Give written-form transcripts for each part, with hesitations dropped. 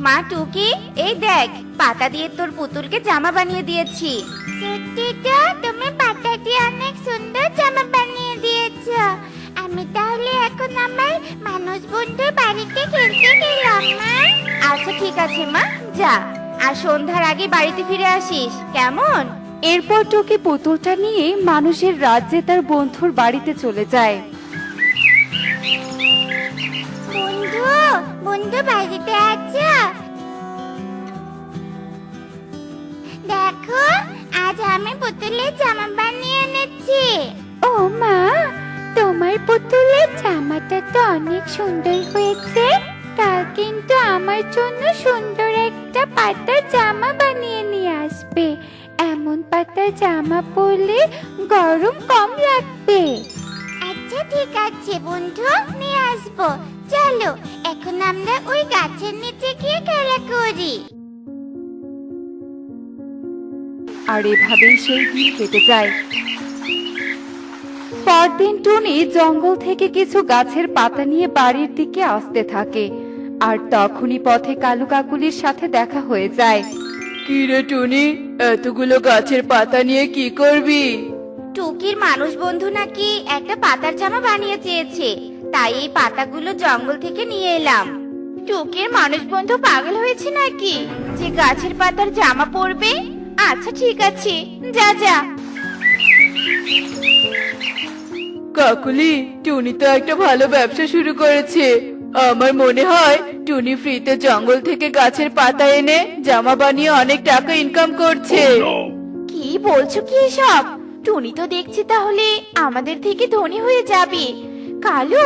মা টুকি, এই দেখ, পাতা দিয়ে তোর পুতুলকে জামা বানিয়ে দিয়েছি। সত্যি তো, তুমি পাতা দিয়ে অনেক সুন্দর জামা বানিয়ে দিয়েছো। আমি তাহলে এখন আমার মানুষ বন্ধুর বাড়িতে খেলতে গেলাম মা। আচ্ছা ঠিক আছে মা, যা। আর সন্ধ্যার আগে বাড়িতে ফিরে আসিস, কেমন? এরপর টুকি পুতুলটা নিয়ে মানুষের রাজ্যে তার বন্ধুর বাড়িতে চলে যায়। বন্ধু, বন্ধু বাড়িতে আছো? দেখো, আজ আমি পুতুলের জামা বানিয়ে এনেছি। ও মা, তোমার পুতুলের জামাটা তো অনেক সুন্দর হয়েছে। কাল কিন্তু আমার জন্য সুন্দর একটা পাতার জামা বানিয়ে নিয়ে আসবে। এমন পাতার জামা পরলে গরম কম লাগবে। আচ্ছা ঠিক আছে বন্ধু, নিয়ে আসবো। চলো এখন আমরা ওই গাছের নিচে গিয়ে খেলা করি। আর এভাবেই সেই দিন কেটে যায়। পরদিন টুনি জঙ্গল থেকে কিছু গাছের পাতা নিয়ে বাড়ির দিকে আসতে থাকে। আর তখনই পথে কালু কাকুলির সাথে দেখা হয়ে যায়। কি রে টুনি, এতগুলো গাছের পাতা নিয়ে কি করবি? টুকির মানুষ বন্ধু নাকি একটা পাতার জামা বানিয়ে চেয়েছে, তাই এই পাতাগুলো জঙ্গল থেকে নিয়ে এলাম। টুকির মানুষ বন্ধু পাগল হয়েছে নাকি যে গাছের পাতার জামা পরবে? আচ্ছা ঠিক আছে, যা যা। কাকুলি, টুনি তো একটা ভালো ব্যবসা শুরু করেছে। আমার মনে হয় টুনি ফ্রিতে জঙ্গল থেকে গাছের পাতা এনে জামা বানিয়ে অনেক টাকা ইনকাম করছে। কি বলছো কি এসব? টুনি তো দেখছি তাহলে আমাদের থেকে ধনী হয়ে যাবে। কালু,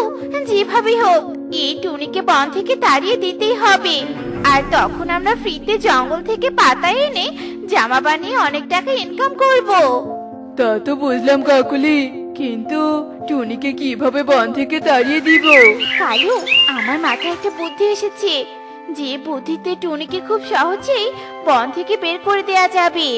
যেভাবে হোক এই টুনিকে বন থেকে তাড়িয়ে দিতেই হবে। আর তখন আমরা ফ্রিতে জঙ্গল থেকে পাতা এনে জামা বানিয়ে অনেক টাকা ইনকাম করব। তা তো বুঝলাম কাকুলি, কিন্তু টুনিকে কিভাবে বন থেকে তাড়িয়ে দিব? কালু, আমার মাথায় একটা বুদ্ধি এসেছে, যে বুদ্ধিতে টুনিকে খুব সহজেই বন থেকে বের করে দেয়া যাবে।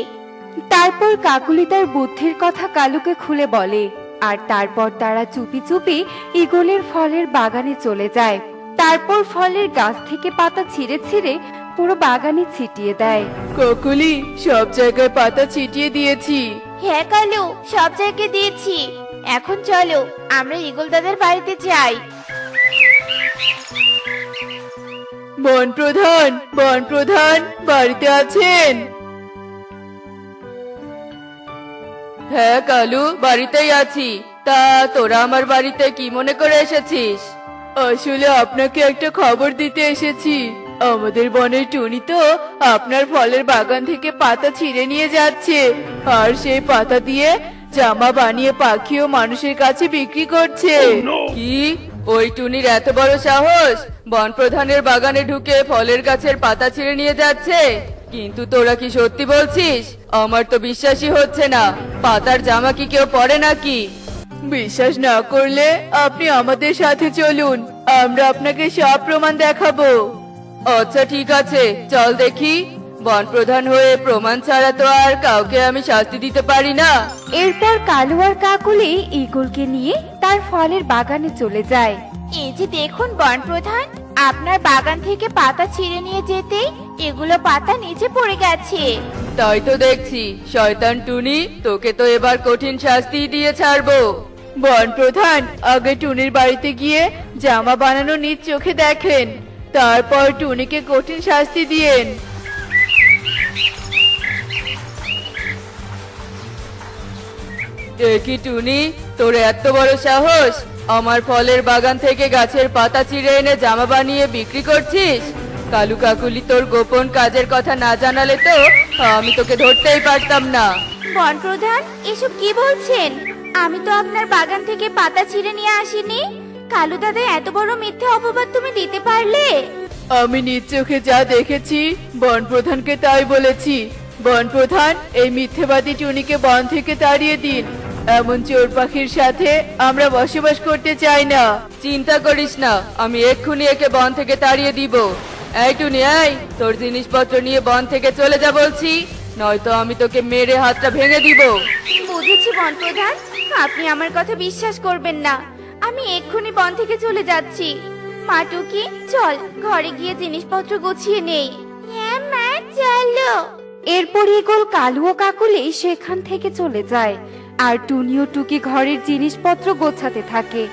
তারপর কাকুলি তার বুদ্ধির কথা কালুকে খুলে বলে। আর তারপর তারা চুপি চুপি ঈগলের ফলের বাগানে চলে যায়। তারপর ফলের গাছ থেকে পাতা ছিঁড়ে ছিঁড়ে পুরো বাগানে ছিটিয়ে দেয়। কাকুলি, সব জায়গায় পাতা ছিটিয়ে দিয়েছি। হ্যাঁ কালু, সব জায়গায় দিয়েছি। এখন চলো আমরা ঈগল দাদার বাড়িতে যাই। বন প্রধান, বন প্রধান বাড়িতে আছেন? হ্যাঁ কালু, বাড়িতেই আছি। তা তোরা আমার বাড়িতে কি মনে করে এসেছিস? আসলে আপনাকে একটা খবর দিতে এসেছি। আমাদের বনের টুনি তো আপনার ফলের বাগান থেকে পাতা ছিঁড়ে নিয়ে যাচ্ছে, আর সেই পাতা দিয়ে জামা বানিয়ে পাখি ও মানুষের কাছে বিক্রি করছে। কি? ওই টুনির এত বড় সাহস বন প্রধানের বাগানে ঢুকে ফলের গাছের পাতা ছিঁড়ে নিয়ে যাচ্ছে? কিন্তু তোরা কি সত্যি বলছিস? আমার তো বিশ্বাসই হচ্ছে না। পাতার জামা কি কেউ পরে নাকি? বিশ্বাস না করলে আপনি আমাদের সাথে চলুন, আমরা আপনাকে সব প্রমাণ দেখাবো। আচ্ছা ঠিক আছে, চল দেখি। বন প্রধান হয়ে প্রমাণ ছাড়া তো আর কাউকে আমি শাস্তি দিতে পারি না। এরপর কালু আর কাকুলি ঈগলকে নিয়ে তার ফলের বাগানে চলে যায়। এই যে দেখুন বন প্রধান, আপনার বাগান থেকে পাতা ছিঁড়ে নিয়ে যেতেই এগুলো পাতা নিচে পড়ে গেছে। তাই তো দেখছি, শয়তান টুনি, তোকে তো এবার কঠিন শাস্তি দিয়ে ছাড়বো। বন প্রধান, আগে টুনির বাড়িতে গিয়ে জামা বানানো নিজ চোখে দেখেন, তারপর টুনিকে কঠিন শাস্তি দিয়েন। কি টুনি, তোর এত বড় সাহস? আমার ফলের বাগান থেকে গাছের পাতা ছিঁড়ে এনে জামা বানিয়ে বিক্রি করছিস? কালু কাকুলি তোর গোপন কাজের কথা না জানালে তো আমি তোকে ধরতেই পারতাম না। বন প্রধান, এসব কি বলছেন? আমি তো আপনার বাগান থেকে পাতা ছিঁড়ে নিয়ে আসিনি। কালু দাদা, এত বড় মিথ্যে অপবাদ তুমি দিতে পারলে? আমি নিজ চোখে যা দেখেছি বন প্রধানকে তাই বলেছি। বন প্রধান, এই মিথ্যেবাদী টুনিকে বন থেকে তাড়িয়ে দিন। এমন চোর পাখির সাথে আমরা বসবাস করতে চাই না। চিন্তা করিস না, আমি এক্ষুনি একে বন থেকে তাড়িয়ে দিব। এই টুনি, এই, তোর জিনিসপত্র নিয়ে বন থেকে চলে যা বলছি, নয়তো আমি তোকে মেরে হাতটা ভেঙে দিব। বুঝেছি বন প্রধান, আপনি আমার কথা বিশ্বাস করবেন না। আমি এক্ষুনি বন থেকে চলে যাচ্ছি। মা টুকি চল ঘরে গিয়ে জিনিসপত্র গুছিয়ে নেই। হ্যাঁ মা চলো। এরপর ঈগল কালু ও কাকুলি সেখান থেকে চলে যায় আর টুনি ও টুকি ঘরের জিনিসপত্র গোছাতে থাকে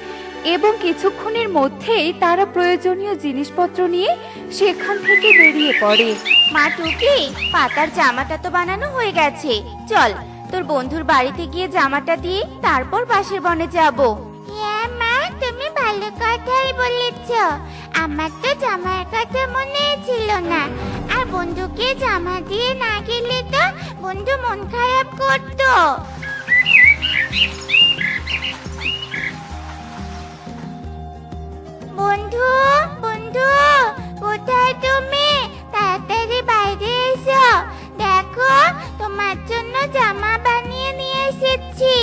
এবং কিছুক্ষণের মধ্যেই তারা প্রয়োজনীয় জিনিসপত্র নিয়ে সেখান থেকে বেরিয়ে পড়ে। মা টুকি পাতার জামাটা তো বানানো হয়ে গেছে, চল তোর বন্ধুর বাড়িতে গিয়ে জামাটা দিয়ে তারপর পাশের বনে যাব। হ্যাঁ মা তুমি ভালো কথাই বলেছ। আমার তো জামার কথা মনে ছিল না, আর বন্ধুকে জামা দিয়ে না গেলে তো বন্ধু মন খারাপ করতো। বন্ধু বন্ধু কোথায় তুমি? তাড়াতাড়ি বাইরে এসো, দেখো তোমার জন্য জামা বানিয়ে নিয়ে এসেছি।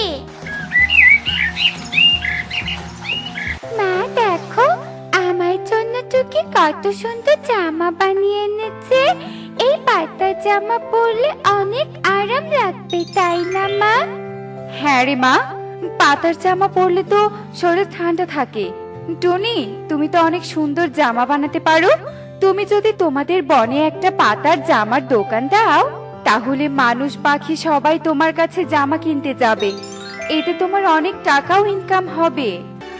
মা দেখো আমার জন্য টুকি কত সুন্দর জামা বানিয়ে এনেছে। এই পাতার জামা পরলে অনেক আরাম লাগবে, তাই না মা? হ্যাঁ রে মা, পাতার জামা পরলে তো শরীর ঠান্ডা থাকে। টুনি তুমি তো অনেক সুন্দর জামা বানাতে পারো। তুমি যদি তোমাদের বনে একটা পাতার জামার দোকান দাও তাহলে মানুষ পাখি সবাই তোমার কাছে জামা কিনতে যাবে, এতে তোমার অনেক টাকাও ইনকাম হবে।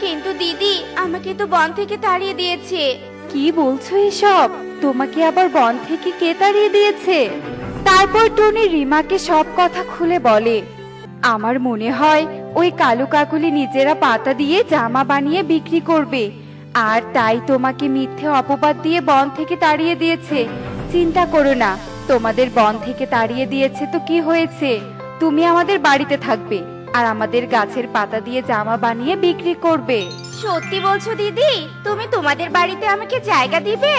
কিন্তু দিদি আমাকে তো বন থেকে তাড়িয়ে দিয়েছে। কি বলছো এসব? তোমাকে আবার বন থেকে কে তাড়িয়ে দিয়েছে? তারপর টুনি রিমাকে সব কথা খুলে বলে। আমার মনে হয় ওই কালু কাকুলি নিজেরা পাতা দিয়ে জামা বানিয়ে বিক্রি করবে, আর তাই তোমাকে মিথ্যে অপবাদ দিয়ে বন থেকে তাড়িয়ে দিয়েছে। চিন্তা করো না, তোমাদের বন থেকে তাড়িয়ে দিয়েছে তো কি হয়েছে, তুমি আমাদের বাড়িতে থাকবে আর আমাদের গাছের পাতা দিয়ে জামা বানিয়ে বিক্রি করবে। সত্যি বলছো দিদি? তুমি তোমাদের বাড়িতে আমাকে জায়গা দিবে?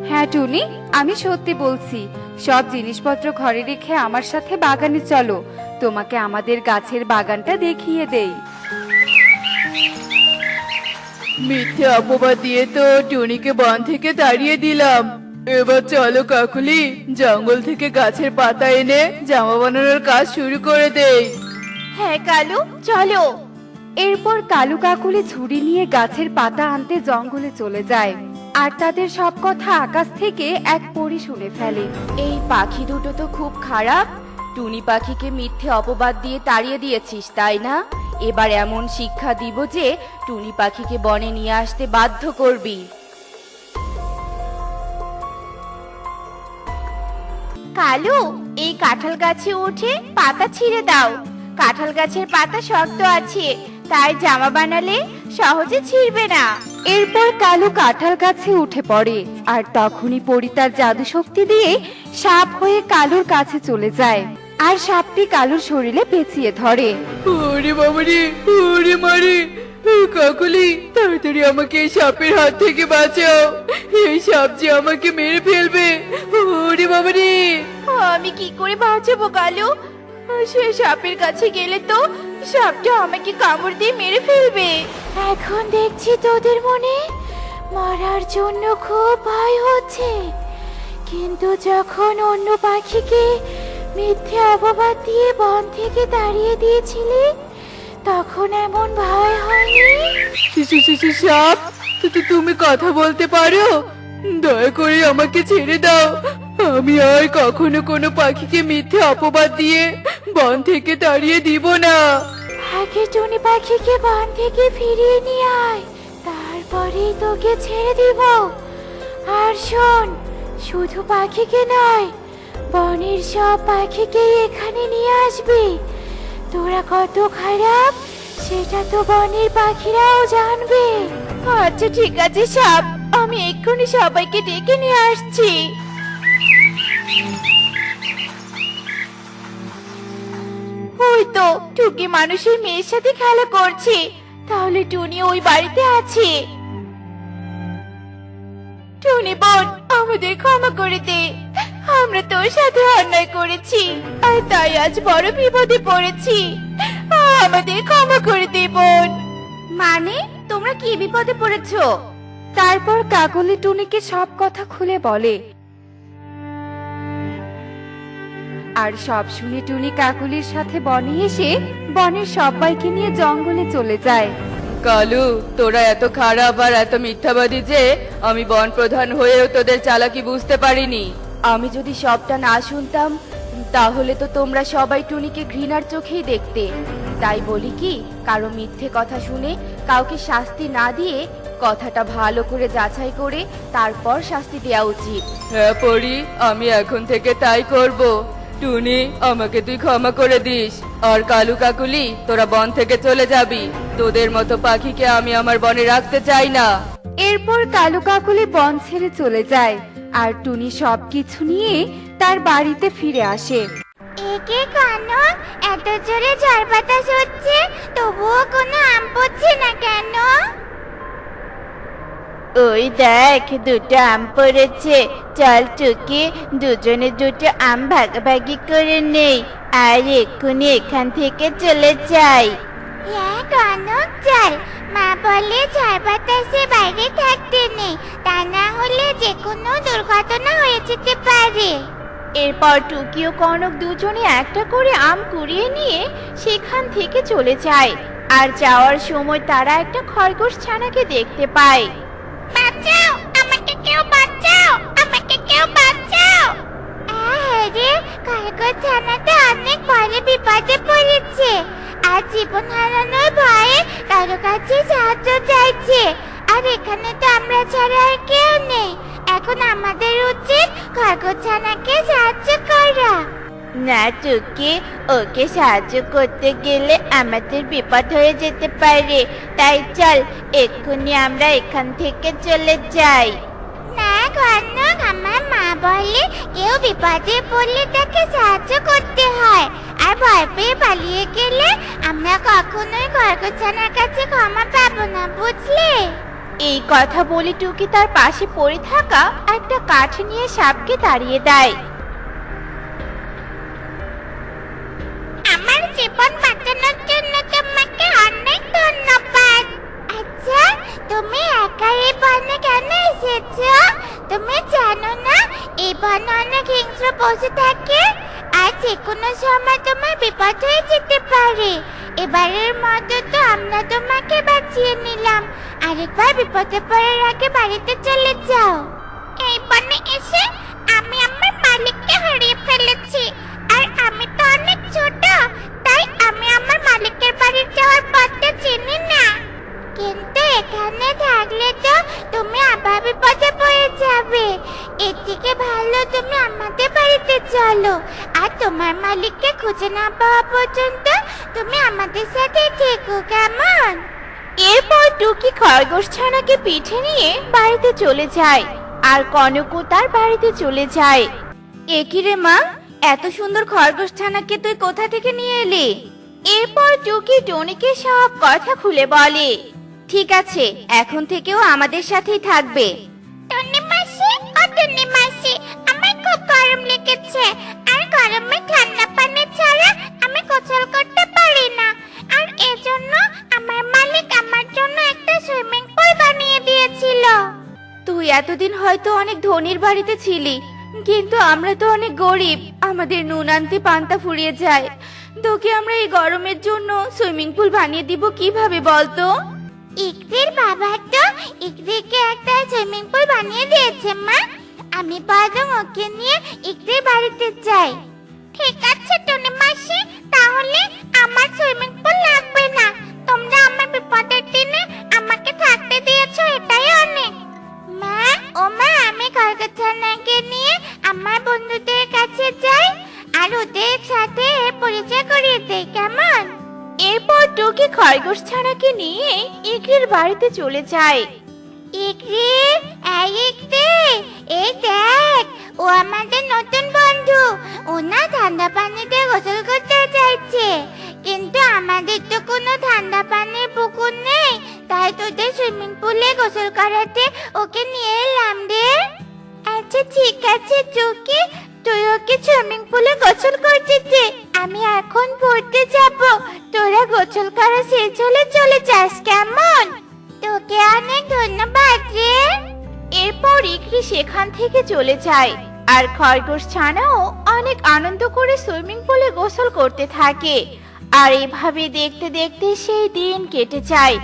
হ্যাঁ টুনি, আমি সত্যি বলছি। সব জিনিসপত্র ঘরে রেখে আমার সাথে বাগানে চলো, তোমাকে আমাদের গাছের বাগানটা দেখিয়ে দেই। মিথ্যে অপবাদ দিয়ে তো টুনিকে বন থেকে তাড়িয়ে দিলাম। এবার চলো কাকুলি, জঙ্গল থেকে গাছের পাতা এনে জামা বানানোর কাজ শুরু করে দেই। হ্যাঁ কালু চলো। এরপর কালু কাকুলি ঝুড়ি নিয়ে গাছের পাতা আনতে জঙ্গলে চলে যায়, আর তাদের সব কথা আকাশ থেকে এক পরী শুনে ফেলে। এই পাখি দুটো তো খুব খারাপ। টুনি পাখিকে মিথ্যে অপবাদ দিয়ে তাড়িয়ে দিয়েছিস তাই না? এবার এমন শিক্ষা দিব যে টুনি পাখিকে বনে নিয়ে আসতে বাধ্য করবি। কালু এই কাঁঠাল গাছে উঠে পাতা ছিঁড়ে দাও। কাঁঠাল গাছের পাতা শক্ত আছে, তাই জামা বানালে সহজে ছিঁড়বে না। এরপর কালু কাঁঠাল গাছে উঠে পড়ে, আর তখনই পরী তার জাদু শক্তি দিয়ে সাপ হয়ে কালুর কাছে চলে যায়, আর সাপটি কালুর শরীরে পেঁচিয়ে ধরে। ওরে বাবারে, ওরে মারে! কাকুলি তাড়াতাড়ি আমাকে এই সাপের হাত থেকে বাঁচাও, এই সাপ যে আমাকে মেরে ফেলবে। ওরে বাবারে! আমি কি করে বাঁচাবো কালু? সে সাপের কাছে গেলে তো সাপটা আমাকে কামড় দিয়ে মেরে ফেলবে। এখন দেখছি তোদের মনে মরার জন্য খুব ভয় হচ্ছে, কিন্তু যখন অন্য পাখিকে মিথ্যে অপবাদ দিয়ে বন থেকে তাড়িয়ে দিয়েছিলি তখন এমন ভয় হয়নি। সাপ, তুমি কথা বলতে পারো? দয়া করে আমাকে ছেড়ে দাও, আমি আর কখনো কোনো পাখিকে মিথ্যে অপবাদ দিয়ে বন থেকে তাড়িয়ে দিব না। আগে টুনি পাখিকে বন থেকে ফিরিয়ে নিয়ে আয়, তারপরেই তোকে ছেড়ে দিব। আর শোন, শুধু পাখিকে নয় বনের সব পাখিকে এখানে নিয়ে আসবি। তোরা কত খারাপ সেটা তো বনের পাখিরাও জানবে। আচ্ছা ঠিক আছে সাপ, আমি এক্ষুনি সবাইকে ডেকে নিয়ে আসছি। ওই তো টুকি মানুষের মেয়ের সাথে খেলা করছে, তাহলে টুনি ওই বাড়িতে আছে। টুনি বোন, আমাদের ক্ষমা করে দে, আমরা তোর সাথে অন্যায় করেছি আর তাই আজ বড় বিপদে পড়েছি, আমাদের ক্ষমা করে দে বোন। মানে তোমরা কি বিপদে পড়েছো? তারপর কাকলি টুনিকে সব কথা খুলে বলে, আর সব শুনে টুনি কাকুলির সাথে বনে এসে বনের সবাইকে নিয়ে জঙ্গলে চলে যায়। কালু, তোরা এত খারাপ আর এত মিথ্যাবাদী যে আমি বন প্রধান হয়েও তোদের চালাকি বুঝতে পারিনি। আমি যদি সবটা না শুনতাম তাহলে তো তোমরা সবাই টুনিকে ঘৃণার চোখেই দেখতে। তাই বলি কি, কারো মিথ্যে কথা শুনে কাউকে শাস্তি না দিয়ে কথাটা ভালো করে যাচাই করে তারপর শাস্তি দেওয়া উচিত। হ্যাঁ পরি, আমি এখন থেকে তাই করব। টুনি, আমাকে তুই ক্ষমা করে দিস। আর কালু কাকুলি, তোরা বন থেকে চলে যাবি। তোদের মতো পাখিকে আমি আমার বনে রাখতে চাই না। এরপর কালু কাকুলি বন ছেড়ে চলে যায় আর টুনি সবকিছু নিয়ে তার বাড়িতে ফিরে আসে। একে কনক, এত জোরে ঝড় বাতাস হচ্ছে তবুও কোনো আম পড়ছে না কেন? ওই দেখ, দুটো আম পড়েছে। চল টুকি, দুজনে দুটো আম ভাগাভাগি করে নেই আর এক্ষুনি এখান থেকে চলে যাই। হ্যাঁ কনক, চল। মা বলে ঝড় বাতাসে বাইরে থাকতে নেই, তা না হলে যে কোনো দুর্ঘটনা হয়ে যেতে পারে। এরপর টুকি ও কনক দুজনে একটা করে আম কুড়িয়ে নিয়ে সেখান থেকে চলে যায়। আর যাওয়ার সময় তারা একটা খরগোশ ছানাকে দেখতে পায়। বাঁচাও, আমাকে কেউ বাঁচাও, আমাকে কেউ বাঁচাও। আরে, খরগোশ ছানাটা অনেক বড় বিপদে পড়েছে আর জীবন হারানোর ভয়ে কারো কাছে সাহায্য চাইছে। আর এখানে তো আমরা ছাড়া আর কেউ নেই। এখন আমাদের উচিত খরগোশ ছানাকে সাহায্য করা। না টুকি, ওকে সাহায্য করতে গেলে আমাদের বিপদ হয়ে যেতে পারে। তাই চল, এক্ষুনি আমরা এখান থেকে চলে যাই। না কনক, আমার মা বলে কেউ বিপদে পড়লে তাকে সাহায্য করতে হয়, আর ভয় পেয়ে পালিয়ে গেলে আমরা কখনোই খরগোশ ছানার কাছে ক্ষমা পাবো না, বুঝলে? এই কথা বলে টুকি তার পাশে পড়ে থাকা একটা কাঠ নিয়ে সাপকে তাড়িয়ে দেয়। আমার জীবন বাঁচানোর জন্য তোমাকে অনেক ধন্যবাদ। আচ্ছা, তুমি একা এই বনে কেন এসেছো? তুমি জানো না এই বনে অনেক হিংস্র পশু থাকে আর যে কোনো সময় তোমার বিপদ হয়ে যেতে পারে। এবারের মতো তো আমরা তোমাকে বাঁচিয়ে নিলাম, আরেকবার বিপদে পড়ার আগে বাড়িতে চলে যাও। এই বনে এসে আমি আমার মালিককে হারিয়ে ফেলেছি, আর আমি তো অনেক ছোট, তাই আমি আমার মালিকের বাড়ি যাওয়ার পথটা চিনি না। কিন্তু এখানে থাকলে তো তুমি আবার বিপদে পড়ে যাবে। এর থেকে ভালো তুমি আমাদের বাড়িতে চলো, আর তোমার মালিককে খুঁজে না পাওয়া পর্যন্ত তুমি আমাদের সাথে থেকো, কেমন? এরপর টুকি খরগোশ ছানাকে পিঠে নিয়ে বাড়িতে চলে যায় আর কনকও তার বাড়িতে চলে যায়। একি রে মা, এত সুন্দর খরগোশ ছানাকে তুই কোথা থেকে নিয়ে এলি? এরপর টুকি টনিকে সব কথা খুলে বলে। ঠিক আছে, এখন থেকেও আমাদের সাথেই থাকবে। টনি মাসি, ও টনি মাসি, আমার খুব গরম লেগেছে, আর গরমে ঠান্ডা পানি ছাড়া আমি গোসল করতে পারি না। আর এজন্য আমার মালিক আমার জন্য একটা সুইমিং পুল বানিয়ে দিয়েছিল। তুই এতদিন হয়তো অনেক ধনীর বাড়িতে ছিলি, কিন্তু আমরা তো অনেক গরিব, আমাদের নুন আনতে পান্তা ফুরিয়ে যায়। তোকে আমরা এই গরমের জন্য সুইমিং পুল বানিয়ে দিব কিভাবে বলতো? ইকরির বাবা তো ইকরিকে একটা সুইমিং পুল বানিয়ে দিয়েছে মা। আমি বরং ওকে নিয়ে ইকরির বাড়িতে যাই। ঠিক আছে টনি মাসি, তাহলে আমার সুইমিং পুল লাগবে না। তোমরা আমার বিপদের দিনে আমাকে থাকতে দিয়েছো, এটাই অনেক। মা, ও মা, আমি খরগোশ ছানাকে নিয়ে আমার বন্ধুদের কাছে যাই আর ওদের সাথে পরিচয় করিয়ে দেই, কেমন? এরপর টুকি খরগোশ ছানাকে নিয়ে ইকরির বাড়িতে চলে যায়। ইকরি, এই ইকরি, এই দেখ, ও আমাদের নতুন বন্ধু। ও না ঠান্ডা পানিতে গোসল করতে চাইছে, কিন্তু আমাদের তো কোনো ঠান্ডা পানির পুকুর নেই, তাই তোদের সুইমিং পুলে গোসল করাতে ওকে নিয়ে এলাম রে। আচ্ছা ঠিক আছে টুকি, তুই ওকে সুইমিং পুলে গোসল করতে দে, আমি এখন পড়তে যাব। তোরা গোসল করা শেষ হলে চলে যাস, কেমন? তোকে অনেক ধন্যবাদ রে। এরপর ইকরি সেখান থেকে চলে যায় আর খরগোশ ছানাও অনেক আনন্দ করে সুইমিং পুলে গোসল করতে থাকে। আর এভাবে দেখতে দেখতে সেই দিন কেটে যায়।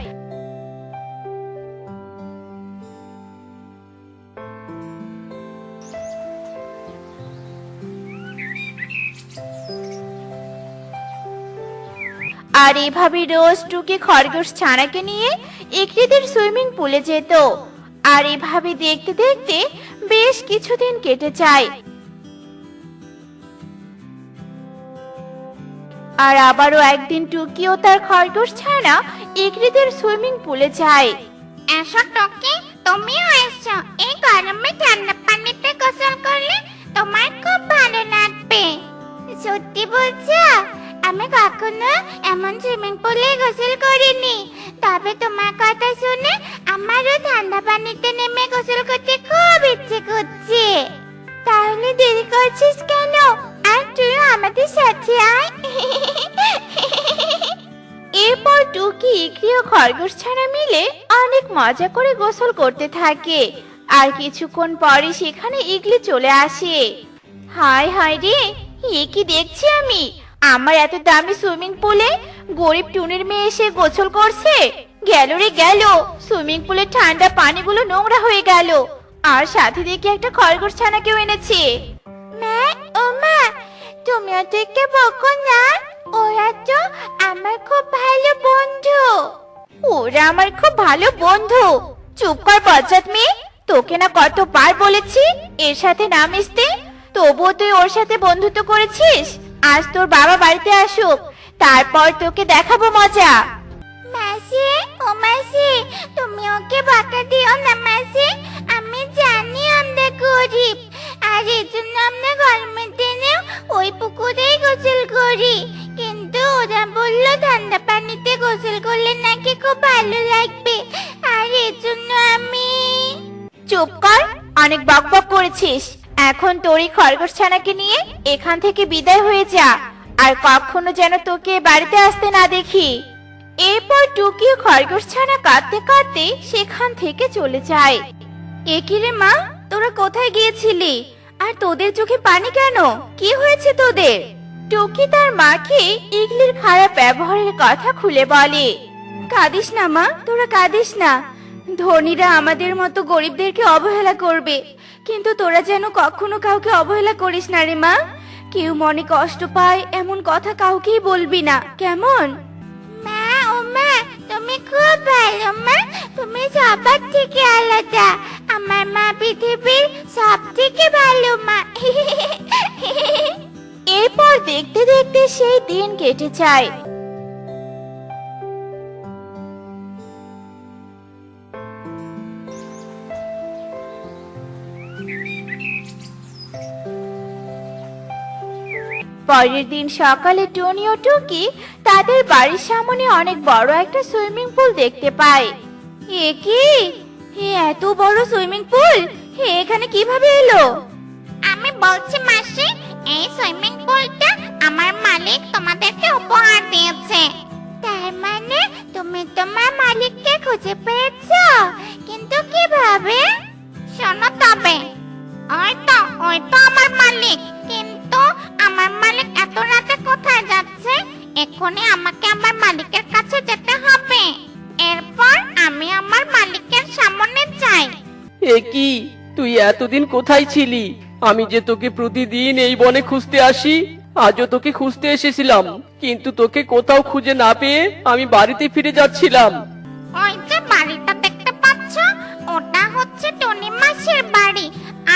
আর এভাবে রোজ টুকি খরগোশ ছানাকে নিয়ে ইকরিদের সুইমিং পুলে যেত। আর এভাবে দেখতে দেখতে বেশ কিছুদিন কেটে যায়। আর আবারও একদিন টুকি ও তার খরগোশ ছানা ইকরিদের সুইমিং পুলে যায়। এসো টকি, তুমিও এসো। এই গরমে ঠান্ডা পানিতে গোসল করলে তোমার খুব ভালো লাগবে। সত্যি বলছো? আমি কখনো এমন সুইমিং পুলে গোসল করিনি, তবে তোমার কথা শুনে আমারও ঠান্ডা পানিতে নেমে গোসল করতে খুব ইচ্ছে করছে। তাহলে দেরি করছিস কেন? আর তুই আমাদের সাথে আয়। এরপর টুকি ইকরি ও খরগোশ ছানা মিলে অনেক মজা করে গোসল করতে থাকে। আর কিছুক্ষণ পরে সেখানে ইগলি চলে আসে। হায় হায় রে, এ কি দেখছি আমি! আমার এত দামি সুইমিং পুলে গরিব টুনির মেয়ে এসে গোসল করছে। গেল রে গেল, সুইমিং পুলের ঠান্ডা পানিগুলো নোংরা হয়ে গেল। আর সাথে দেখি একটা খরগোশ ছানাকেও এনেছে। মা, ও মা, তুমি ওদেরকে বকো না, ওরা তো আমার খুব ভালো বন্ধু। ওরা আমার খুব ভালো বন্ধু? চুপ কর বজ্জাত মেয়ে, তোকে না কতবার বলেছি এর সাথে না মিশতে, তবুও তুই ওর সাথে বন্ধুত্ব করেছিস। আজ তোর বাবা বাড়িতে আসুক, তারপর তোকে দেখাবো মজা। মাসি, ও মাসি, তুমি ওকে বকা দিও না মাসি। আমি জানি আমরা গরিব, আর এই জন্য আমরা গরমের দিনেও ওই পুকুরেই গোসল করি। কিন্তু ওরা বললো ঠান্ডা পানিতে গোসল করলে নাকি খুব ভালো লাগবে, আর এই জন্য আমি। চুপ কর, অনেক বকবক করেছিস। এখন তোরই খরগোশ ছানাকে নিয়ে এখান থেকে বিদায় হয়ে যা, আর কখনো যেন তোকে বাড়িতে আসতে না দেখি। এরপর টুকি ও খরগোশ ছানা কাঁদতে কাঁদতে সেখান থেকে চলে যায়। এ কি রে মা, তোরা কোথায় গিয়েছিলি? আর তোদের চোখে পানি কেন? কি হয়েছে তোদের? টুকি তার মাকে ইগলির খারাপ ব্যবহারের কথা খুলে বলে। কাঁদিস না মা, তোরা কাঁদিস না। ধনীরা আমাদের মতো গরিবদেরকে অবহেলা করবে, কিন্তু তোরা যেন কখনো কাউকে অবহেলা করিস না রে মা। কেউ মনে কষ্ট পায় এমন কথা কাউকেই বলবি না, কেমন? মা, ও মা, তুমি খুব ভালো মা। তুমি সবার থেকে আলাদা। আমার মা পৃথিবীর সব থেকে ভালো মা। এরপর দেখতে দেখতে সেই দিন কেটে যায়। পরের দিন সকালে টনি ও টুকি তাদের বাড়ির সামনে অনেক বড় একটা সুইমিং পুল দেখতে পায়। এ কি, এত বড় সুইমিং পুল এখানে কিভাবে এলো? আমি বলছি মাসি, এই সুইমিং পুলটা আমার মালিক তোমাদেরকে উপহার দিয়েছে। তার মানে তুমি তোমার মালিককে খুঁজে পেয়েছো? কিন্তু কিভাবে? শোনো তবে, ওই তো আমার মালিক। কিন্তু আমার মালিক এত রাতে কোথায় যাচ্ছে? এখনই আমাকে আমার মালিকের কাছে যেতে হবে। এরপর আমি আমার মালিকের সামনে যাই। এ কি, তুই এতদিন কোথায় ছিলি? আমি যে তোকে প্রতিদিন এই বনে খুঁজতে আসি, আজও তোকে খুঁজতে এসেছিলাম, কিন্তু তোকে কোথাও খুঁজে না পেয়ে আমি বাড়িতে ফিরে যাচ্ছিলাম। ওই যে বাড়িটা দেখতে পাচ্ছ, ওটা হচ্ছে টনি মাসির বাড়ি,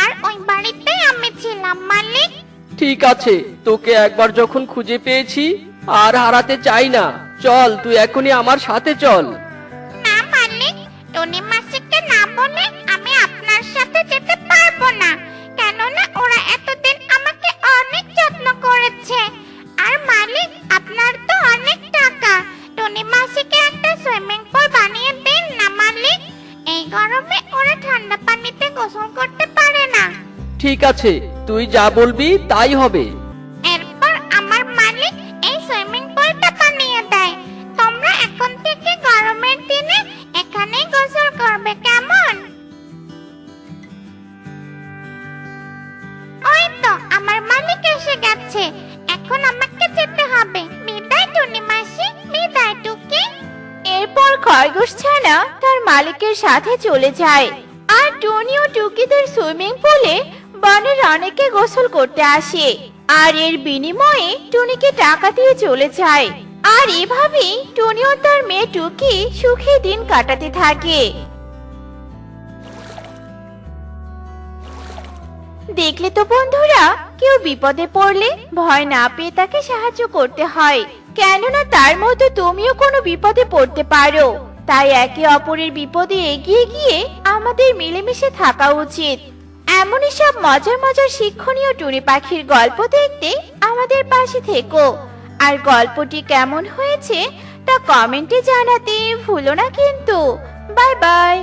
আর ওই বাড়িতেই আমি ছিলাম মালিক। ঠিক আছে, তোকে একবার যখন খুঁজে পেয়েছি আর হারাতে চাই না। চল, তুই এখনই আমার সাথে চল। না মালিক, টনি মাসিকে না বলে আমি আপনার সাথে যেতে পারবো না, কেননা ওরা এতদিন আমাকে অনেক যত্ন করেছে। আর মালিক, আপনার তো অনেক টাকা, টনি মাসিকে একটা সুইমিং পুল বানিয়ে দিন না মালিক। এই গরমে ওরা ঠান্ডা পানিতে গোসল করতে পারে না। ঠিক আছে, তুই যা বলবি তাই হবে। এরপর আমার মালিক এই সুইমিং পুলটা বানিয়ে দেয়। তোমরা এখন থেকে গরমের দিনে এখানেই গোসল করবে, কেমন? ওই তো আমার মালিক এসে গেছে, এখন আমাকে যেতে হবে। বিদায় টুনি মাসি, বিদায় টুকি। এরপর খরগোশ ছানা তার মালিকের সাথে চলে যায়। আর টনি ও টুকিদের সুইমিং পুলে বনের অনেকে গোসল করতে আসে। আর এর বিনিময়ে টুনিকে টাকা দিয়ে চলে যায়। আর এভাবেই টুনি ও তার মেয়ে টুকি সুখে দিন কাটাতে থাকে। দেখলে তো বন্ধুরা, কেউ বিপদে পড়লে ভয় না পেয়ে তাকে সাহায্য করতে হয়, কেননা তার মতো তুমিও কোনো বিপদে পড়তে পারো। তাই একে অপরের বিপদে এগিয়ে গিয়ে আমাদের মিলেমিশে থাকা উচিত। এমনই সব মজার মজার শিক্ষণীয় টুনি পাখির গল্প দেখতে আমাদের পাশে থেকো। আর গল্পটি কেমন হয়েছে তা কমেন্টে জানাতে ভুলো না কিন্তু। Bye bye.